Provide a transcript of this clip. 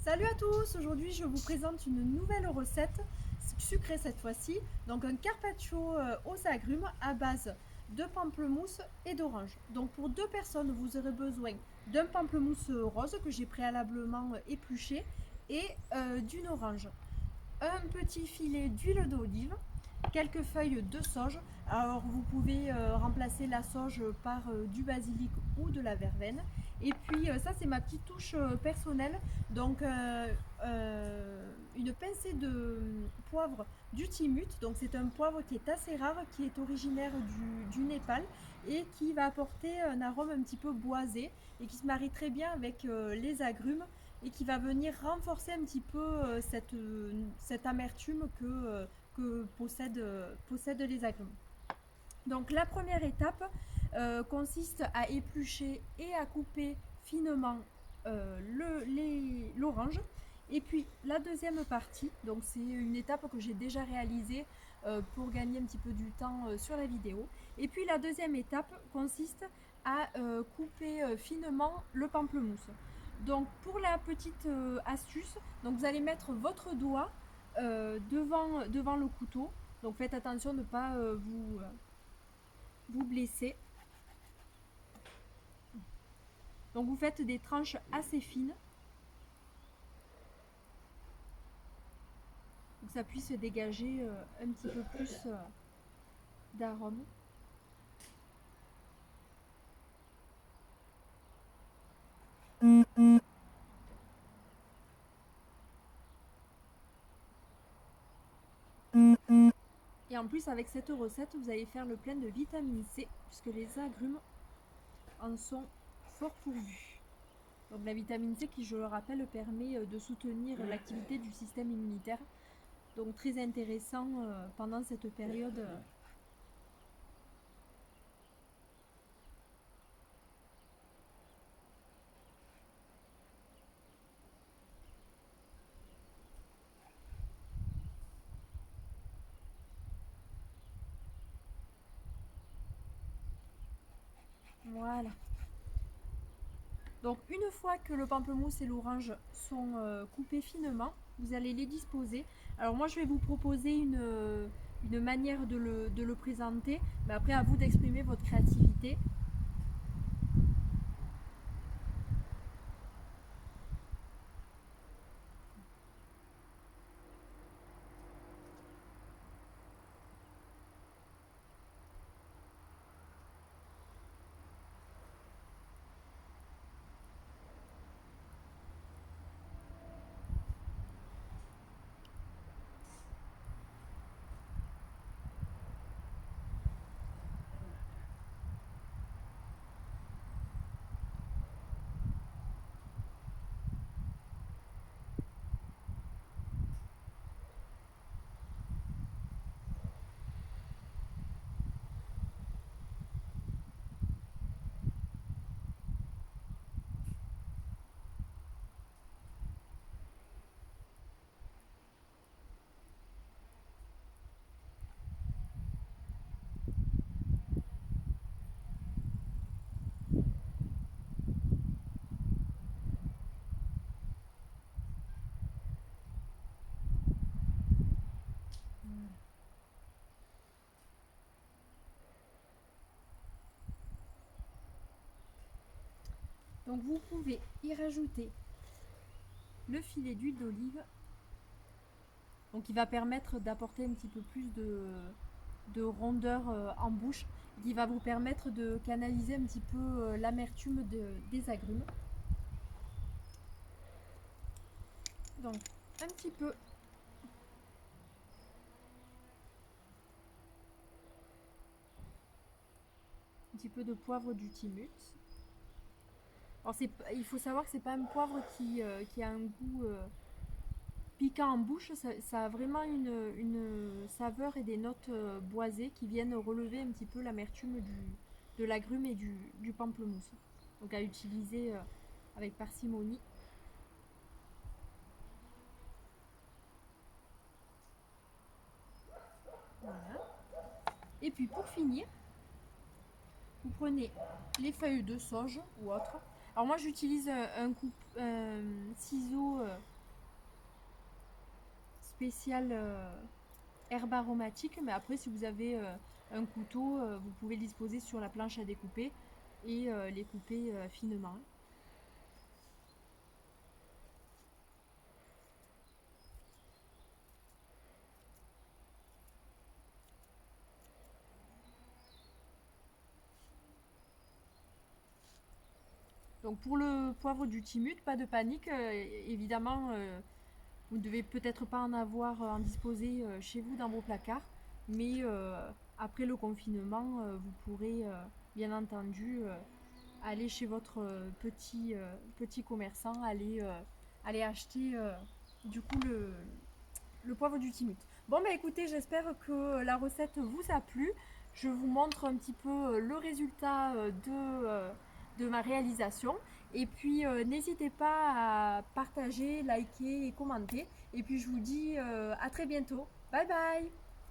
Salut à tous, aujourd'hui je vous présente une nouvelle recette, sucrée cette fois-ci, donc un carpaccio aux agrumes à base de pamplemousse et d'orange. Donc pour deux personnes vous aurez besoin d'un pamplemousse rose que j'ai préalablement épluché et d'une orange, un petit filet d'huile d'olive, quelques feuilles de sauge. Alors vous pouvez remplacer la sauge par du basilic ou de la verveine. Et puis ça c'est ma petite touche personnelle. Donc une pincée de poivre du timut. Donc c'est un poivre qui est assez rare, qui est originaire du Népal et qui va apporter un arôme un petit peu boisé et qui se marie très bien avec les agrumes et qui va venir renforcer un petit peu cette amertume que possèdent les agrumes. Donc la première étape consiste à éplucher et à couper finement l'orange. Et puis la deuxième partie, donc c'est une étape que j'ai déjà réalisée pour gagner un petit peu du temps sur la vidéo. Et puis la deuxième étape consiste à couper finement le pamplemousse. Donc pour la petite astuce, donc vous allez mettre votre doigt devant le couteau. Donc faites attention de ne pas vous blesser. Donc vous faites des tranches assez fines pour que ça puisse dégager un petit peu plus d'arôme. Et en plus avec cette recette vous allez faire le plein de vitamine C puisque les agrumes en sont fort pourvus. Donc la vitamine C qui, je le rappelle, permet de soutenir l'activité du système immunitaire. Donc très intéressant pendant cette période. Voilà. Donc une fois que le pamplemousse et l'orange sont coupés finement, vous allez les disposer. Alors moi je vais vous proposer une manière de le présenter, mais après à vous d'exprimer votre créativité. Donc vous pouvez y rajouter le filet d'huile d'olive, donc qui va permettre d'apporter un petit peu plus de rondeur en bouche, qui va vous permettre de canaliser un petit peu l'amertume des agrumes. Donc un petit peu de poivre du timut. Alors il faut savoir que c'est pas un poivre qui a un goût piquant en bouche, ça a vraiment une saveur et des notes boisées qui viennent relever un petit peu l'amertume de l'agrume et du pamplemousse. Donc à utiliser avec parcimonie. Voilà. Et puis pour finir, vous prenez les feuilles de sauge ou autre. Alors moi j'utilise un ciseau spécial herbe aromatique, mais après si vous avez un couteau, vous pouvez le disposer sur la planche à découper et les couper finement. Donc pour le poivre du Timut, pas de panique, évidemment, vous ne devez peut-être pas en disposer chez vous dans vos placards, mais après le confinement, vous pourrez bien entendu aller chez votre petit commerçant, aller acheter du coup le poivre du Timut. Bon bah écoutez, j'espère que la recette vous a plu. Je vous montre un petit peu le résultat de ma réalisation. Et puis n'hésitez pas à partager, liker et commenter. Et puis je vous dis à très bientôt. Bye bye.